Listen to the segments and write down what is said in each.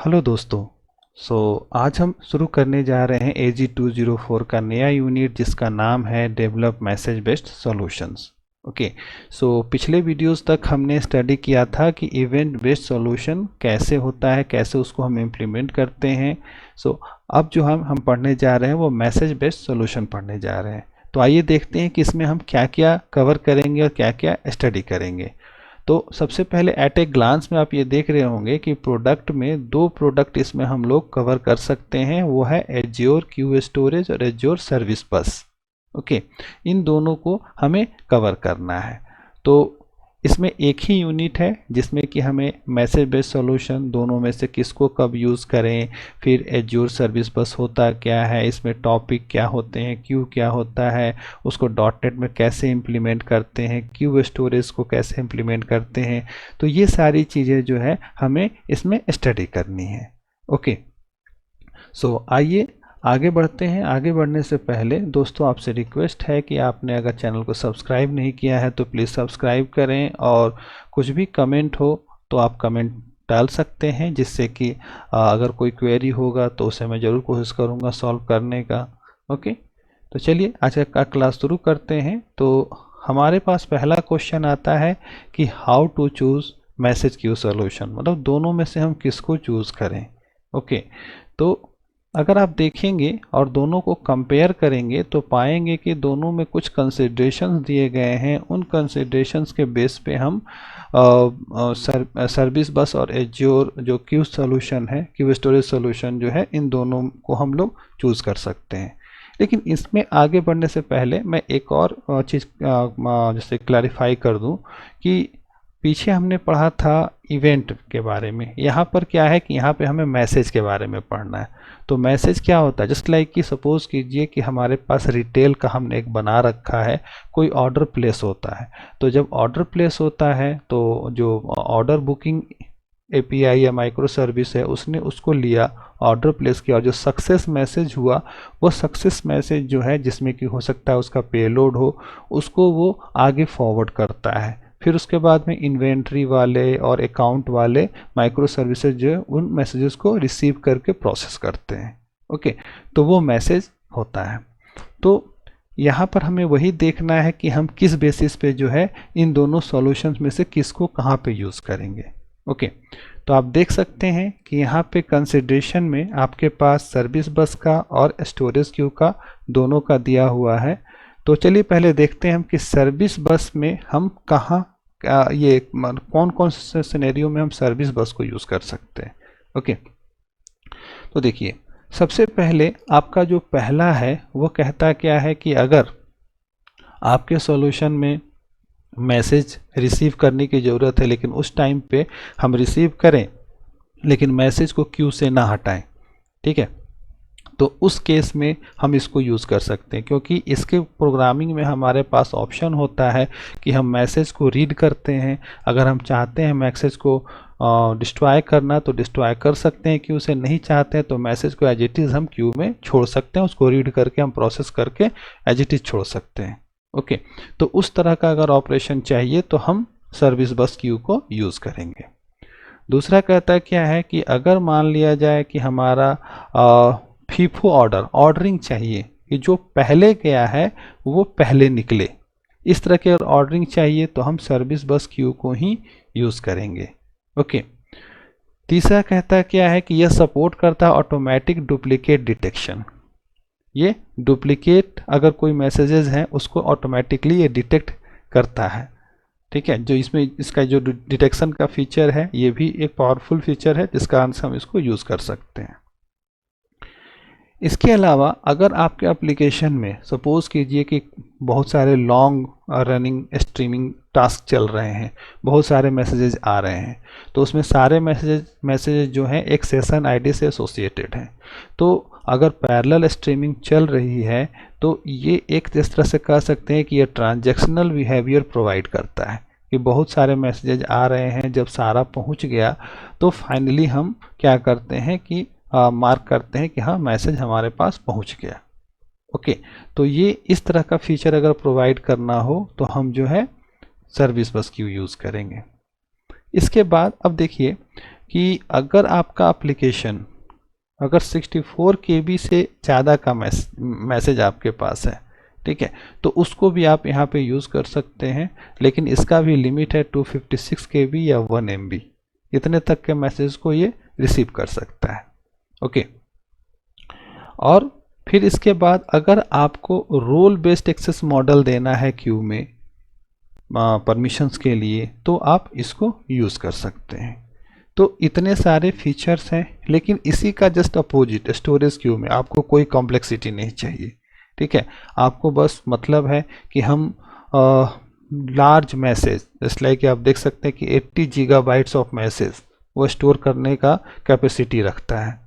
Hello दोस्तों। आज हम शुरू करने जा रहे हैं AG204 का नया यूनिट जिसका नाम है develop message based solutions. Okay. पिछले वीडियोस तक हमने स्टडी किया था कि इवेंट बेस्ड सॉल्यूशन कैसे होता है, कैसे उसको हम इम्प्लीमेंट करते हैं। अब जो हम पढ़ने जा रहे हैं वो मैसेज बेस्ड सॉल्यूशन पढ़ने जा रहे हैं। तो आइए देखते हैं कि इसमें हम क्या क्या कवर करेंगे और क्या क्या स्टडी करेंगे। तो सबसे पहले एट ए ग्लांस में आप ये देख रहे होंगे कि प्रोडक्ट में दो प्रोडक्ट इसमें हम लोग कवर कर सकते हैं, वो है एज्योर क्यू स्टोरेज और एज्योर सर्विस बस। ओके, इन दोनों को हमें कवर करना है। तो इसमें एक ही यूनिट है जिसमें कि हमें मैसेज बेस्ड सॉल्यूशन दोनों में से किसको कब यूज़ करें, फिर एज्योर सर्विस बस होता क्या है, इसमें टॉपिक क्या होते हैं, क्यू क्या होता है, उसको डॉटनेट में कैसे इम्प्लीमेंट करते हैं, क्यू स्टोरेज को कैसे इम्प्लीमेंट करते हैं। तो ये सारी चीज़ें जो है हमें इसमें स्टडी करनी है। ओके, आइए आगे बढ़ते हैं। आगे बढ़ने से पहले दोस्तों आपसे रिक्वेस्ट है कि आपने अगर चैनल को सब्सक्राइब नहीं किया है तो प्लीज़ सब्सक्राइब करें, और कुछ भी कमेंट हो तो आप कमेंट डाल सकते हैं, जिससे कि अगर कोई क्वेरी होगा तो उसे मैं ज़रूर कोशिश करूँगा सॉल्व करने का। ओके, तो चलिए आज का क्लास शुरू करते हैं। तो हमारे पास पहला क्वेश्चन आता है कि how to choose message queue solution, मतलब दोनों में से हम किसको चूज़ करें। ओके, तो अगर आप देखेंगे और दोनों को कंपेयर करेंगे तो पाएंगे कि दोनों में कुछ कंसिडरेशंस दिए गए हैं। उन कंसिडरेशंस के बेस पे हम सर्विस बस और एज्योर जो क्यू सॉल्यूशन है, क्यू स्टोरेज सॉल्यूशन जो है, इन दोनों को हम लोग चूज़ कर सकते हैं। लेकिन इसमें आगे बढ़ने से पहले मैं एक और चीज़ जैसे क्लैरिफाई कर दूं कि पीछे हमने पढ़ा था इवेंट के बारे में, यहाँ पर क्या है कि यहाँ पे हमें मैसेज के बारे में पढ़ना है। तो मैसेज क्या होता है, जस्ट लाइक कि सपोज कीजिए कि हमारे पास रिटेल का हमने एक बना रखा है, कोई ऑर्डर प्लेस होता है। तो जब ऑर्डर प्लेस होता है तो जो ऑर्डर बुकिंग एपीआई या माइक्रो सर्विस है उसने उसको लिया, ऑर्डर प्लेस किया, और जो सक्सेस मैसेज हुआ वो सक्सेस मैसेज जो है, जिसमें कि हो सकता है उसका पेलोड हो, उसको वो आगे फॉरवर्ड करता है। फिर उसके बाद में इन्वेंट्री वाले और अकाउंट वाले माइक्रो सर्विसेज जो है उन मैसेजेस को रिसीव करके प्रोसेस करते हैं। ओके, तो वो मैसेज होता है। तो यहाँ पर हमें वही देखना है कि हम किस बेसिस पे जो है इन दोनों सॉल्यूशंस में से किसको कहाँ पे यूज़ करेंगे। ओके, तो आप देख सकते हैं कि यहाँ पे कंसिडरेशन में आपके पास सर्विस बस का और स्टोरेज क्यू का दोनों का दिया हुआ है। तो चलिए पहले देखते हैं हम कि सर्विस बस में हम कहाँ ये कौन कौन से सिनेरियो में हम सर्विस बस को यूज़ कर सकते हैं। ओके, तो देखिए सबसे पहले आपका जो पहला है वो कहता क्या है कि अगर आपके सॉल्यूशन में मैसेज रिसीव करने की ज़रूरत है, लेकिन उस टाइम पे हम रिसीव करें लेकिन मैसेज को क्यू से ना हटाएं, ठीक है, तो उस केस में हम इसको यूज़ कर सकते हैं, क्योंकि इसके प्रोग्रामिंग में हमारे पास ऑप्शन होता है कि हम मैसेज को रीड करते हैं। अगर हम चाहते हैं मैसेज को डिस्ट्रॉय करना तो डिस्ट्रॉय कर सकते हैं, क्यू से नहीं चाहते हैं तो मैसेज को एज इट इज़ हम क्यू में छोड़ सकते हैं, उसको रीड करके हम प्रोसेस करके एज इट इज़ छोड़ सकते हैं। ओके, तो उस तरह का अगर ऑपरेशन चाहिए तो हम सर्विस बस क्यू को यूज़ करेंगे। दूसरा कहता क्या है कि अगर मान लिया जाए कि हमारा फीफो ऑर्डरिंग चाहिए कि जो पहले गया है वो पहले निकले, इस तरह के ऑर्डरिंग चाहिए तो हम सर्विस बस क्यू को ही यूज़ करेंगे। ओके, तीसरा कहता क्या है कि यह सपोर्ट करता है ऑटोमेटिक डुप्लीकेट डिटेक्शन। ये डुप्लीकेट अगर कोई मैसेजेस हैं उसको ऑटोमेटिकली ये डिटेक्ट करता है, ठीक है। जो इसमें इसका जो डिटेक्शन का फीचर है ये भी एक पावरफुल फीचर है, जिसका कारण से हम इसको यूज़ कर सकते हैं। इसके अलावा अगर आपके एप्लीकेशन में सपोज कीजिए कि बहुत सारे लॉन्ग रनिंग स्ट्रीमिंग टास्क चल रहे हैं, बहुत सारे मैसेजेस आ रहे हैं, तो उसमें सारे मैसेजेस जो हैं एक सेशन आईडी से एसोसिएटेड हैं। तो अगर पैरेलल स्ट्रीमिंग चल रही है तो ये एक इस तरह से कह सकते हैं कि ये ट्रांजैक्शनल बिहेवियर प्रोवाइड करता है कि बहुत सारे मैसेजेस आ रहे हैं, जब सारा पहुंच गया तो फाइनली हम क्या करते हैं कि मार्क करते हैं कि हाँ मैसेज हमारे पास पहुंच गया। ओके, तो ये इस तरह का फीचर अगर प्रोवाइड करना हो तो हम जो है सर्विस बस क्यू यूज़ करेंगे। इसके बाद अब देखिए कि अगर आपका एप्लीकेशन अगर 64 KB से ज़्यादा का मैसेज आपके पास है, ठीक है, तो उसको भी आप यहाँ पे यूज़ कर सकते हैं, लेकिन इसका भी लिमिट है 256 KB या 1 MB, इतने तक के मैसेज को ये रिसीव कर सकता है। ओके, और फिर इसके बाद अगर आपको रोल बेस्ड एक्सेस मॉडल देना है क्यू में परमिशंस के लिए, तो आप इसको यूज़ कर सकते हैं। तो इतने सारे फीचर्स हैं, लेकिन इसी का जस्ट अपोजिट स्टोरेज क्यू में आपको कोई कॉम्प्लेक्सिटी नहीं चाहिए, ठीक है। आपको बस मतलब है कि हम लार्ज मैसेज, जस्ट लाइक आप देख सकते हैं कि 80 GB ऑफ मैसेज वो स्टोर करने का कैपेसिटी रखता है,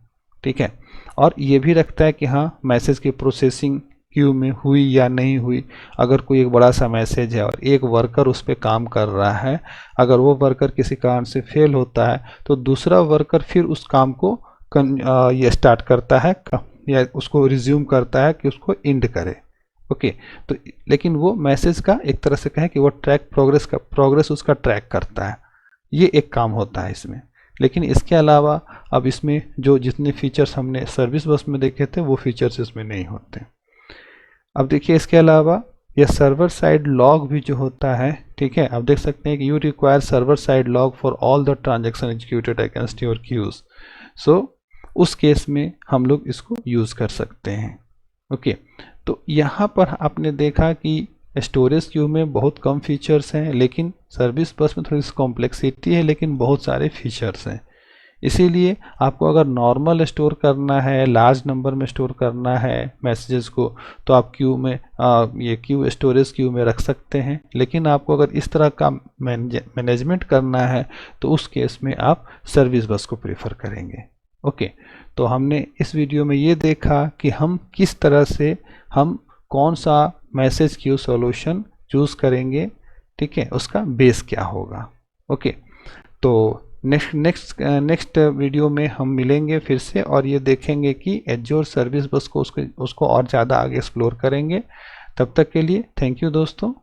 ठीक है। और ये भी रखता है कि हाँ मैसेज की प्रोसेसिंग क्यू में हुई या नहीं हुई। अगर कोई एक बड़ा सा मैसेज है और एक वर्कर उस पर काम कर रहा है, अगर वो वर्कर किसी कारण से फेल होता है तो दूसरा वर्कर फिर उस काम को ये स्टार्ट करता है या उसको रिज्यूम करता है कि उसको एंड करे। ओके, तो लेकिन वो मैसेज का एक तरह से कहें कि वो ट्रैक प्रोग्रेस उसका ट्रैक करता है, ये एक काम होता है इसमें। लेकिन इसके अलावा अब इसमें जो जितने फीचर्स हमने सर्विस बस में देखे थे वो फीचर्स इसमें नहीं होते। अब देखिए इसके अलावा ये सर्वर साइड लॉग भी जो होता है, ठीक है, आप देख सकते हैं कि you require server side log for all the transaction executed against your queues. सो उस केस में हम लोग इसको यूज़ कर सकते हैं। ओके, तो यहाँ पर आपने देखा कि स्टोरेज क्यू में बहुत कम फीचर्स हैं, लेकिन सर्विस बस में थोड़ी सी कॉम्प्लेक्सिटी है, लेकिन बहुत सारे फीचर्स हैं। इसीलिए आपको अगर नॉर्मल स्टोर करना है, लार्ज नंबर में स्टोर करना है मैसेजेस को, तो आप क्यू में ये क्यू स्टोरेज क्यू में रख सकते हैं। लेकिन आपको अगर इस तरह का मैनेजमेंट करना है तो उस केस में आप सर्विस बस को प्रेफर करेंगे। ओके, तो हमने इस वीडियो में ये देखा कि हम किस तरह से हम कौन सा मैसेज क्यू सॉल्यूशन चूज़ करेंगे, ठीक है, उसका बेस क्या होगा। ओके, तो नेक्स्ट वीडियो में हम मिलेंगे फिर से और ये देखेंगे कि एज्योर सर्विस बस को उसको और ज़्यादा आगे एक्सप्लोर करेंगे। तब तक के लिए थैंक यू दोस्तों।